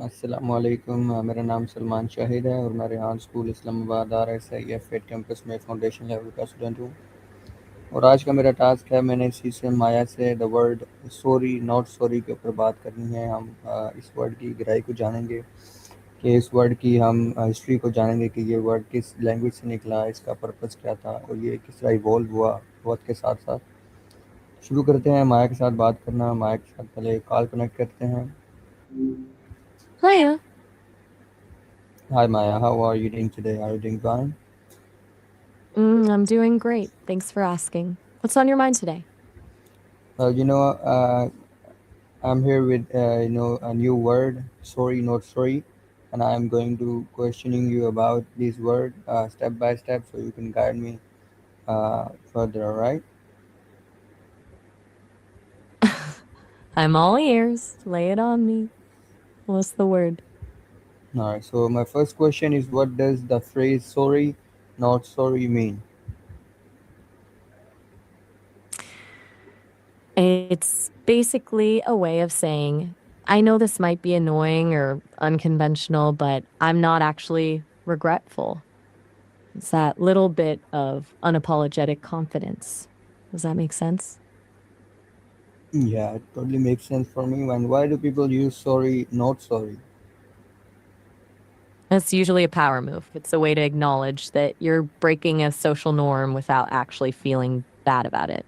अस्सलामुअलैकुम। मेरा नाम सलमान शाहिद है और मैं Rehan school Islamabad RSIF campus में फाउंडेशन लेवल का स्टूडेंट हूँ। और आज का मेरा टास्क है, मैंने इसी से माया से the word sorry not sorry के ऊपर बात करनी है। हम इस वर्ड की गहराई को जानेंगे कि इस वर्ड की हम हिस्ट्री को जानेंगे कि ये वर्ड किस लैंग्वेज से निकला, इसका पर्पस क्या था और ये किस तरह इवॉल्व हुआ वक्त के साथ साथ। शुरू करते हैं माया के साथ बात करना। माया के साथ पहले कॉल कनेक्ट करते हैं। Hiya. Hi Maya, how are you doing today? Are you doing fine? I'm doing great. Thanks for asking. What's on your mind today? Well, I'm here with a new word, sorry, not sorry, and I'm going to questioning you about this word step by step, so you can guide me further. All right? I'm all ears. Lay it on me. What's the word? All right. So my first question is, what does the phrase "sorry, not sorry" mean? It's basically a way of saying, I know this might be annoying or unconventional, but I'm not actually regretful. It's that little bit of unapologetic confidence. Does that make sense? Yeah, it totally makes sense for me. And why do people use "sorry, not sorry"? It's usually a power move. It's a way to acknowledge that you're breaking a social norm without actually feeling bad about it.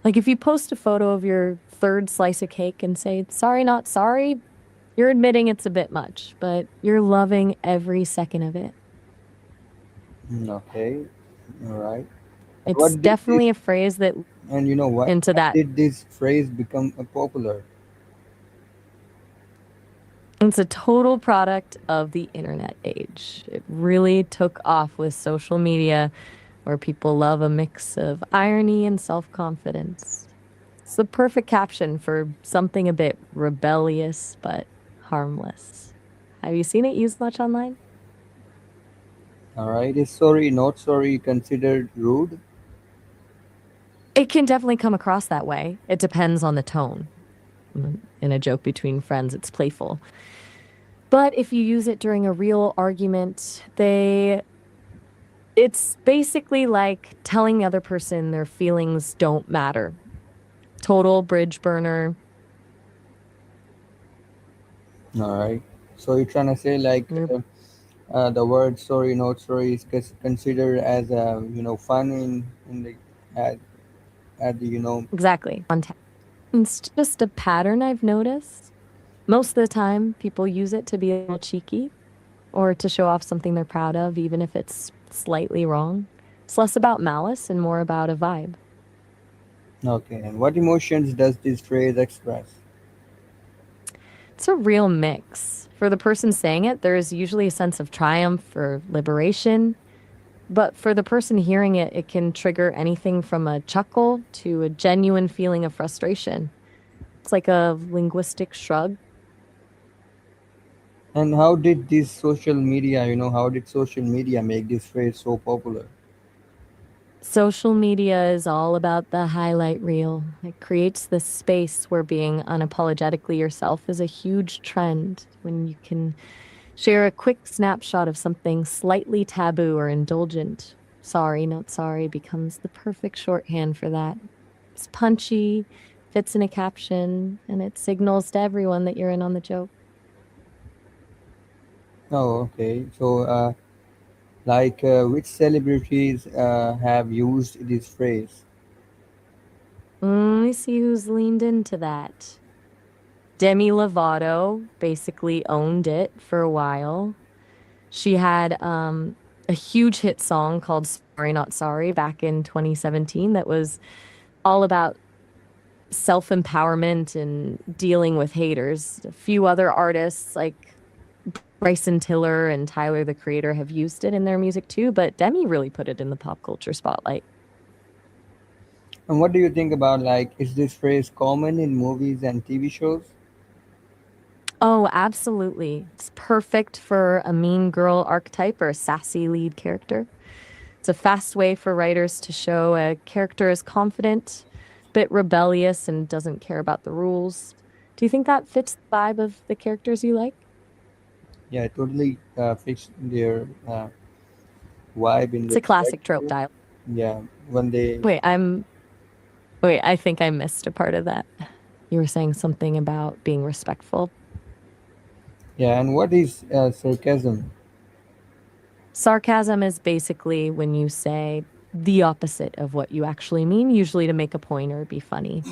Like if you post a photo of your third slice of cake and say, sorry, not sorry, you're admitting it's a bit much, but you're loving every second of it. Okay, all right. And It's what did this? definitely a phrase that And you know what? into When that. did this phrase become popular? It's a total product of the internet age. It really took off with social media where people love a mix of irony and self confidence. It's the perfect caption for something a bit rebellious but harmless. Have you seen it used much online? All right. Is sorry, not sorry considered rude? It can definitely come across that way. It depends on the tone. In a joke between friends, it's playful. But if you use it during a real argument, it's basically like telling the other person their feelings don't matter. Total bridge burner. All right. So you're trying to say like You're the word sorry, not sorry is considered as fun in the at, at the exactly on tap. It's just a pattern I've noticed. Most of the time, people use it to be a little cheeky or to show off something they're proud of, even if it's slightly wrong. It's less about malice and more about a vibe. Okay. And what emotions does this phrase express? It's a real mix. For the person saying it, there's usually a sense of triumph or liberation. But for the person hearing it, it can trigger anything from a chuckle to a genuine feeling of frustration. It's like a linguistic shrug. And how did this social media, how did social media make this phrase so popular? Social media is all about the highlight reel. It creates this space where being unapologetically yourself is a huge trend when you can share a quick snapshot of something slightly taboo or indulgent. Sorry, not sorry becomes the perfect shorthand for that. It's punchy, fits in a caption, and it signals to everyone that you're in on the joke. Oh, okay. So, which celebrities have used this phrase? Let me see who's leaned into that. Demi Lovato basically owned it for a while. She had a huge hit song called Sorry Not Sorry back in 2017 that was all about self empowerment and dealing with haters. A few other artists like Bryson Tiller and Tyler the Creator have used it in their music too, but Demi really put it in the pop culture spotlight. And what do you think about is this phrase common in movies and TV shows? Oh, absolutely. It's perfect for a mean girl archetype or a sassy lead character. It's a fast way for writers to show a character is confident, bit rebellious, and doesn't care about the rules. Do you think that fits the vibe of the characters you like? Yeah, totally fix their vibe in It's a classic trope respectful. dialogue. Yeah, when they Wait, wait, I think I missed a part of that. You were saying something about being respectful. yeah, and what is sarcasm? Sarcasm is basically when you say the opposite of what you actually mean, usually to make a point or be funny.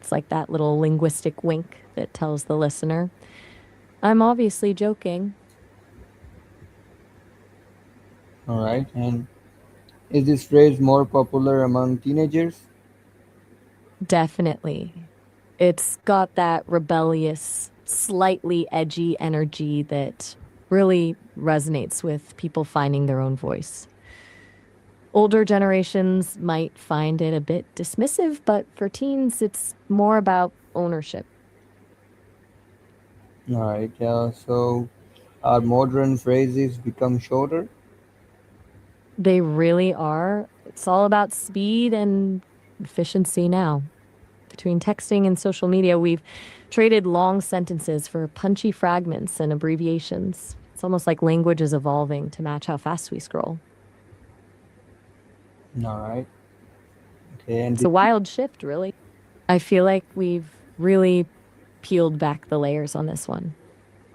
It's like that little linguistic wink that tells the listener, I'm obviously joking. All right, and is this phrase more popular among teenagers? Definitely. It's got that rebellious, slightly edgy energy that really resonates with people finding their own voice. Older generations might find it a bit dismissive, but for teens, it's more about ownership. All right, yeah. So, our modern phrases become shorter? They really are. It's all about speed and efficiency now. Between texting and social media, we've traded long sentences for punchy fragments and abbreviations. It's almost like language is evolving to match how fast we scroll. All right. Okay, and It's a wild shift, really. I feel like we've really peeled back the layers on this one.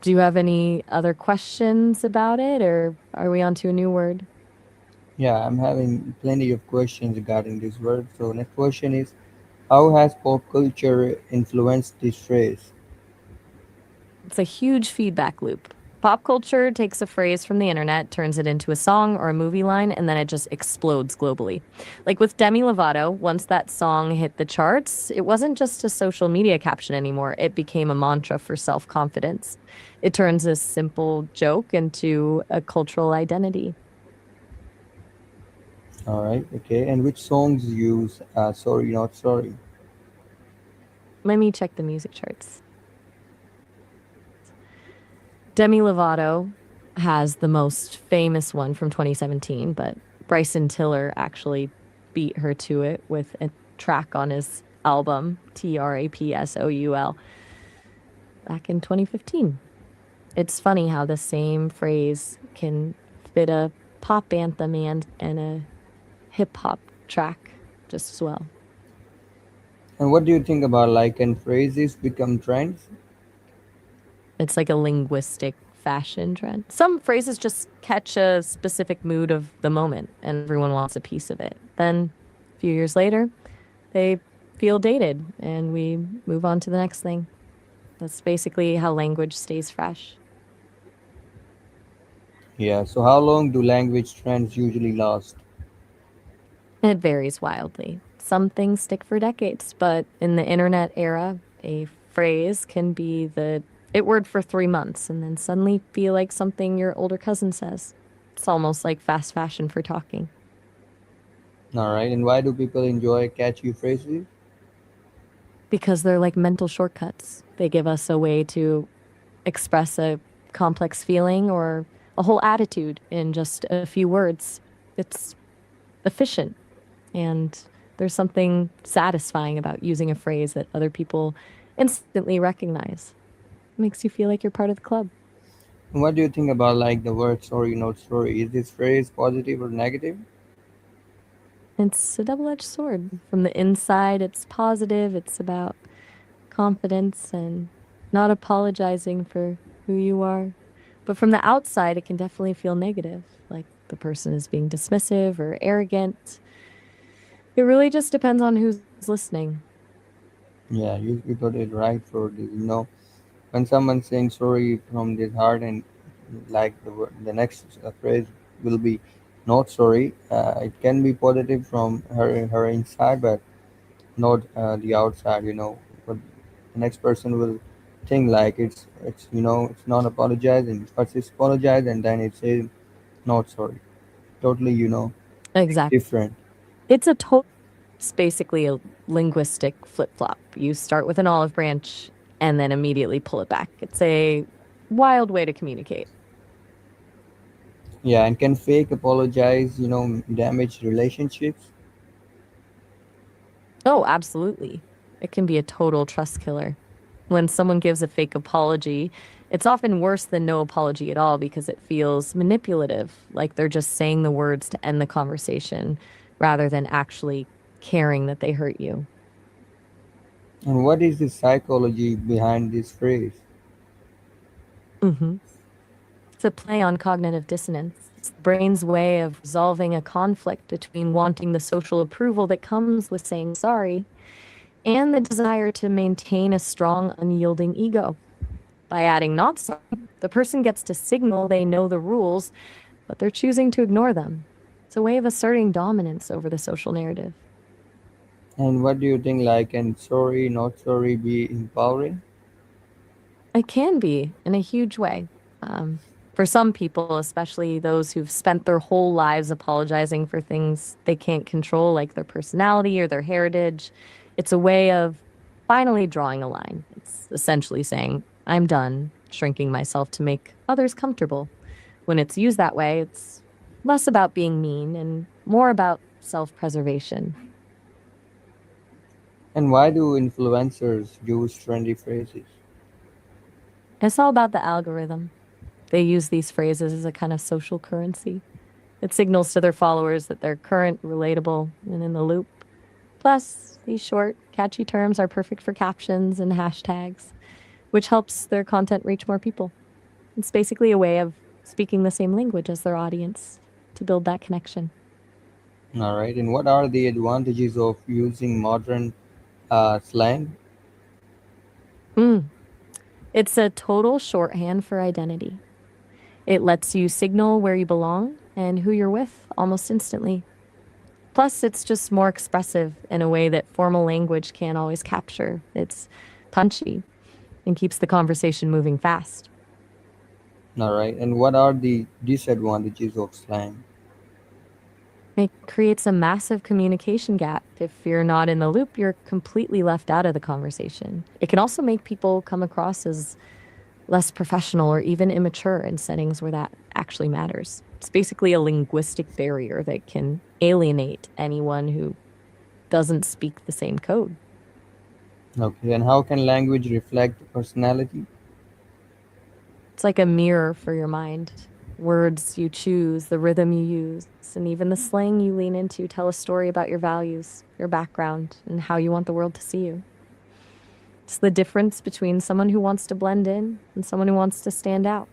Do you have any other questions about it, or are we on to a new word? yeah, I'm having plenty of questions regarding this word. So, next question is, how has pop culture influenced this phrase? It's a huge feedback loop. Pop culture takes a phrase from the internet, turns it into a song or a movie line, and then it just explodes globally. Like with Demi Lovato, once that song hit the charts, it wasn't just a social media caption anymore. It became a mantra for self confidence. It turns a simple joke into a cultural identity. All right, okay, and which songs use sorry, not sorry? Let me check the music charts. Demi Lovato has the most famous one from 2017, but Bryson Tiller actually beat her to it with a track on his album, Trapsoul, back in 2015. It's funny how the same phrase can fit a pop anthem and a hip hop track just as well. And what do you think about like can phrases become trends? It's like a linguistic fashion trend. Some phrases just catch a specific mood of the moment and everyone wants a piece of it. Then a few years later, they feel dated and we move on to the next thing. That's basically how language stays fresh. Yeah, so how long do language trends usually last? It varies wildly. Some things stick for decades, but in the internet era, a phrase can be the it word for 3 months and then suddenly feel like something your older cousin says. It's almost like fast fashion for talking. All right, and why do people enjoy catchy phrases? Because they're like mental shortcuts. They give us a way to express a complex feeling or a whole attitude in just a few words. It's efficient, and there's something satisfying about using a phrase that other people instantly recognize. It makes you feel like you're part of the club. And what do you think about like the word sorry, not sorry? Is this phrase positive or negative? It's a double edged sword. From the inside, it's positive, it's about confidence and not apologizing for who you are. But from the outside, it can definitely feel negative, like the person is being dismissive or arrogant. It really just depends on who's listening. Yeah, you got it right for this. When someone's saying sorry from their heart and like the next phrase will be not sorry, it can be positive from her inside, but not the outside. But the next person will think like it's not apologizing. First it's apologize and then it says not sorry. Totally, Exactly. different. It's a total, it's basically a linguistic flip flop. You start with an olive branch and then immediately pull it back. It's a wild way to communicate. Yeah, and can fake apologize, damage relationships? Oh, absolutely. It can be a total trust killer. When someone gives a fake apology, It's often worse than no apology at all because it feels manipulative, like they're just saying the words to end the conversation rather than actually caring that they hurt you. And what is the psychology behind this phrase? Hmm. It's a play on cognitive dissonance. It's the brain's way of resolving a conflict between wanting the social approval that comes with saying sorry and the desire to maintain a strong, unyielding ego. By adding not sorry, the person gets to signal they know the rules, but they're choosing to ignore them. It's a way of asserting dominance over the social narrative. And what do you think, like, can sorry, not sorry be empowering? It can be in a huge way. Um, for some people, especially those who've spent their whole lives apologizing for things they can't control, like their personality or their heritage, it's a way of finally drawing a line. It's essentially saying, I'm done shrinking myself to make others comfortable. When it's used that way, it's less about being mean and more about self preservation. And why do influencers use trendy phrases? It's all about the algorithm. They use these phrases as a kind of social currency. It signals to their followers that they're current, relatable, and in the loop. Plus, these short, catchy terms are perfect for captions and hashtags, which helps their content reach more people. It's basically a way of speaking the same language as their audience to build that connection. All right. And what are the advantages of using modern slang? Mm. It's a total shorthand for identity. It lets you signal where you belong and who you're with almost instantly. Plus, it's just more expressive in a way that formal language can't always capture. It's punchy and keeps the conversation moving fast. All right. And what are the disadvantages of slang? It creates a massive communication gap. If you're not in the loop, you're completely left out of the conversation. It can also make people come across as less professional or even immature in settings where that actually matters. It's basically a linguistic barrier that can alienate anyone who doesn't speak the same code. Okay. And how can language reflect personality? It's like a mirror for your mind. Words you choose, the rhythm you use, and even the slang you lean into tell a story about your values, your background, and how you want the world to see you. It's the difference between someone who wants to blend in and someone who wants to stand out.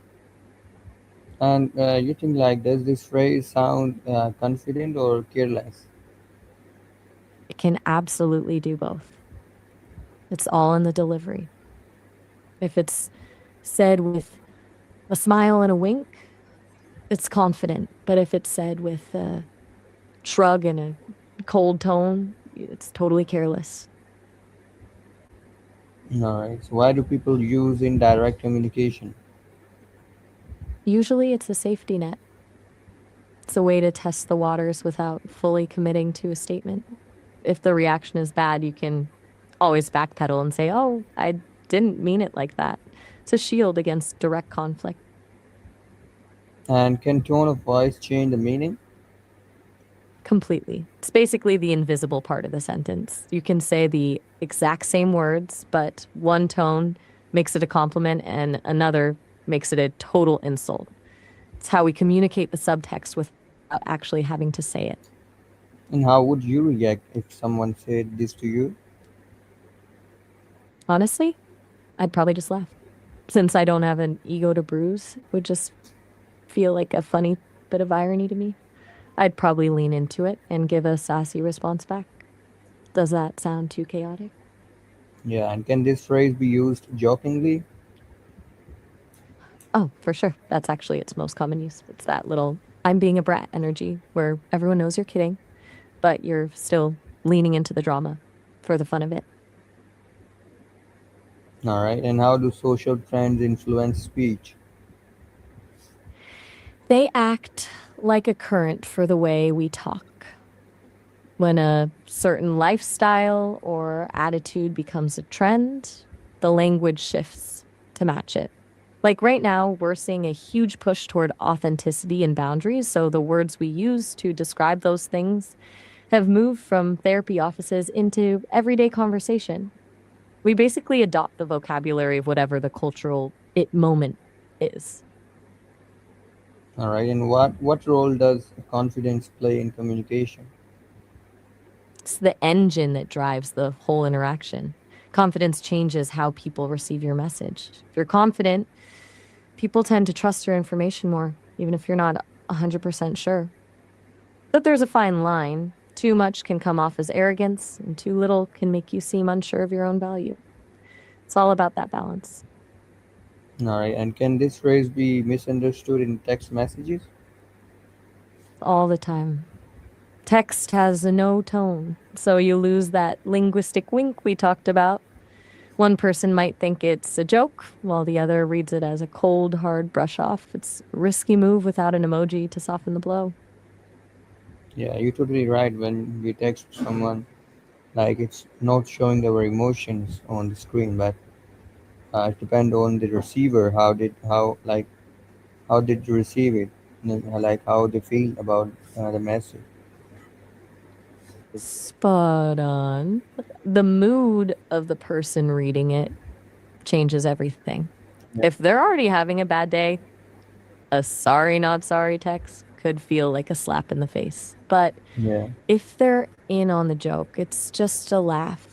And you think, like, does this phrase sound confident or careless? It can absolutely do both. It's all in the delivery. If it's said with a smile and a wink, it's confident. But if it's said with a shrug and a cold tone, it's totally careless. All right. So why do people use indirect communication? Usually it's a safety net. It's a way to test the waters without fully committing to a statement. If the reaction is bad, you can always backpedal and say, oh, I didn't mean it like that. It's a shield against direct conflict. And can tone of voice change the meaning? Completely. It's basically the invisible part of the sentence. You can say the exact same words, but one tone makes it a compliment and another makes it a total insult. It's how we communicate the subtext without actually having to say it. And how would you react if someone said this to you? Honestly, I'd probably just laugh. Since I don't have an ego to bruise, it would just feel like a funny bit of irony to me. I'd probably lean into it and give a sassy response back. Does that sound too chaotic? Yeah, and can this phrase be used jokingly? Oh, for sure. That's actually its most common use. It's that little I'm being a brat energy where everyone knows you're kidding, but you're still leaning into the drama for the fun of it. All right, and how do social trends influence speech? They act like a current for the way we talk. When a certain lifestyle or attitude becomes a trend, the language shifts to match it. Like right now, we're seeing a huge push toward authenticity and boundaries. So the words we use to describe those things have moved from therapy offices into everyday conversation. We basically adopt the vocabulary of whatever the cultural it moment is. All right, and what role does confidence play in communication? It's the engine that drives the whole interaction. Confidence changes how people receive your message. If you're confident, people tend to trust your information more, even if you're not 100% sure. But there's a fine line. Too much can come off as arrogance, and too little can make you seem unsure of your own value. It's all about that balance. All right, and can this phrase be misunderstood in text messages? All the time. Text has a no tone, so you lose that linguistic wink we talked about. One person might think it's a joke, while the other reads it as a cold, hard brush off. It's a risky move without an emoji to soften the blow. Yeah, you're totally right. When we text someone, like it's not showing our emotions on the screen, but it depends on the receiver. How did you receive it? Like how they feel about the message. Spot on. The mood of the person reading it changes everything. Yeah, If they're already having a bad day, a sorry, not sorry text could feel like a slap in the face. But yeah, if they're in on the joke, it's just a laugh.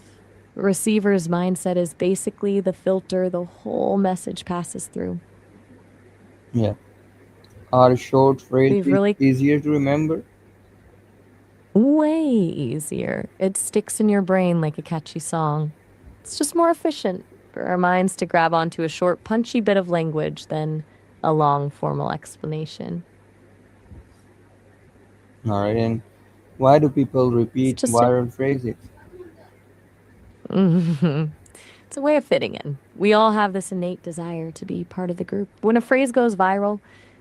Receiver's mindset is basically the filter the whole message passes through. yeah. Are short We've phrases really easier to remember? way easier. It sticks in your brain like a catchy song. It's just more efficient for our minds to grab onto a short, punchy bit of language than a long, formal explanation. All right, and why do people It's repeat just viral phrases? it's a way of fitting in. We all have this innate desire to be part of the group. When a phrase goes viral,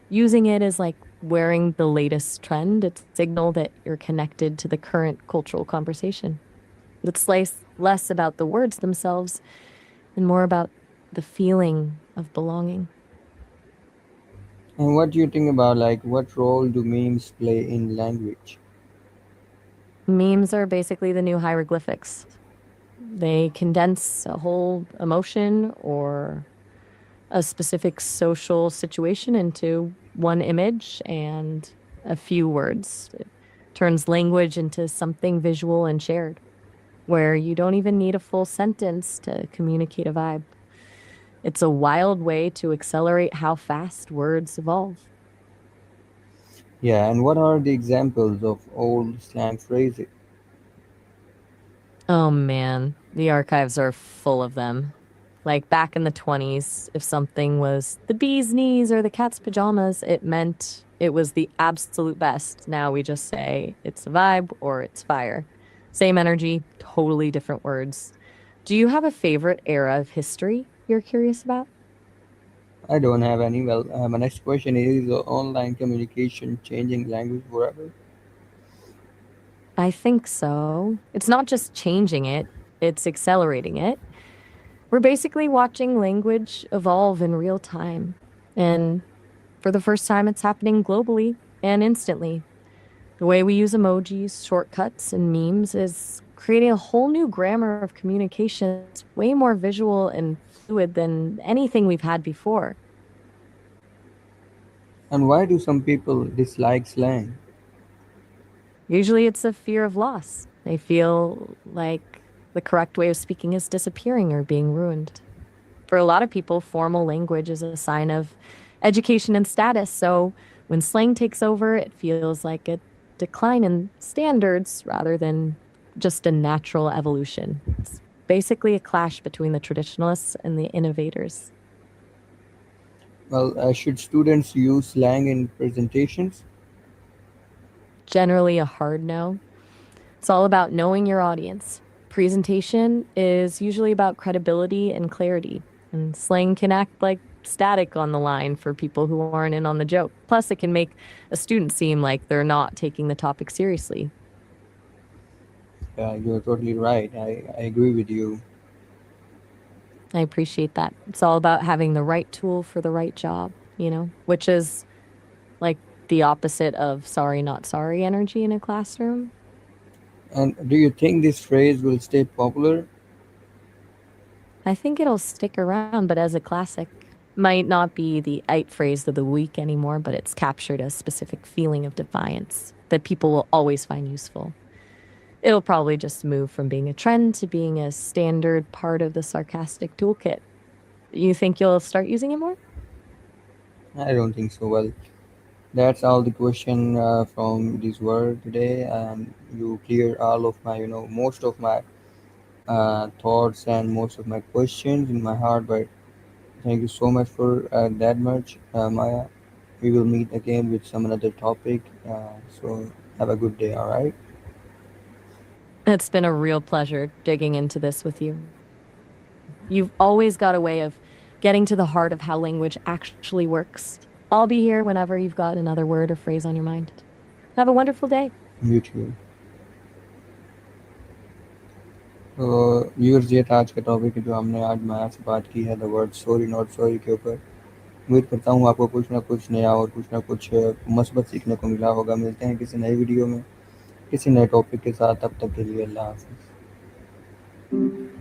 using it is like wearing the latest trend. It's a signal that you're connected to the current cultural conversation. It's less about the words themselves and more about the feeling of belonging. And what do you think about like what role do memes play in language? Memes are basically the new hieroglyphics. They condense a whole emotion or a specific social situation into one image and a few words. It turns language into something visual and shared, where you don't even need a full sentence to communicate a vibe. It's a wild way to accelerate how fast words evolve. Yeah, and what are the examples of old slang phrases? Oh man, the archives are full of them. Like back in the 20s, if something was the bee's knees or the cat's pajamas, it meant it was the absolute best. Now we just say it's a vibe or it's fire. Same energy, totally different words. Do you have a favorite era of history you're curious about? I don't have any. Well, my next question is online communication changing language forever? I think so. It's not just changing it, it's accelerating it. We're basically watching language evolve in real time. And for the first time, it's happening globally and instantly. The way we use emojis, shortcuts, and memes is creating a whole new grammar of communication that's way more visual and fluid than anything we've had before. And why do some people dislike slang? Usually it's a fear of loss. They feel like the correct way of speaking is disappearing or being ruined. For a lot of people, formal language is a sign of education and status. So when slang takes over, it feels like a decline in standards rather than just a natural evolution. It's basically a clash between the traditionalists and the innovators. Well, should students use slang in presentations? Generally, a hard no. It's all about knowing your audience. Presentation is usually about credibility and clarity, and slang can act like static on the line for people who aren't in on the joke. Plus, it can make a student seem like they're not taking the topic seriously. Yeah, you're totally right. I agree with you. I appreciate that. It's all about having the right tool for the right job, which is like the opposite of sorry, not sorry energy in a classroom. And do you think this phrase will stay popular? I think it'll stick around, but as a classic. Might not be the it phrase of the week anymore, but it's captured a specific feeling of defiance that people will always find useful. It'll probably just move from being a trend to being a standard part of the sarcastic toolkit. You think you'll start using it more? I don't think so. Well, that's all the question from this world today, and you cleared all of my, most of my thoughts and most of my questions in my heart. But thank you so much for that much, Maya. We will meet again with some another topic. So have a good day. All right. It's been a real pleasure digging into this with you. You've always got a way of getting to the heart of how language actually works. I'll be here whenever you've got another word or phrase on your mind. Have a wonderful day. You too. तो viewers, ये था आज का topic जो हमने आज माया से बात की है, the word sorry not sorry के ऊपर। उम्मीद करता हूँ आपको कुछ ना कुछ नया और कुछ ना कुछ मस्बत सीखने को मिला होगा। मिलते हैं किसी नई वीडियो में किसी नए टॉपिक के साथ। तब तक के लिए अल्लाह हाफ़िज़।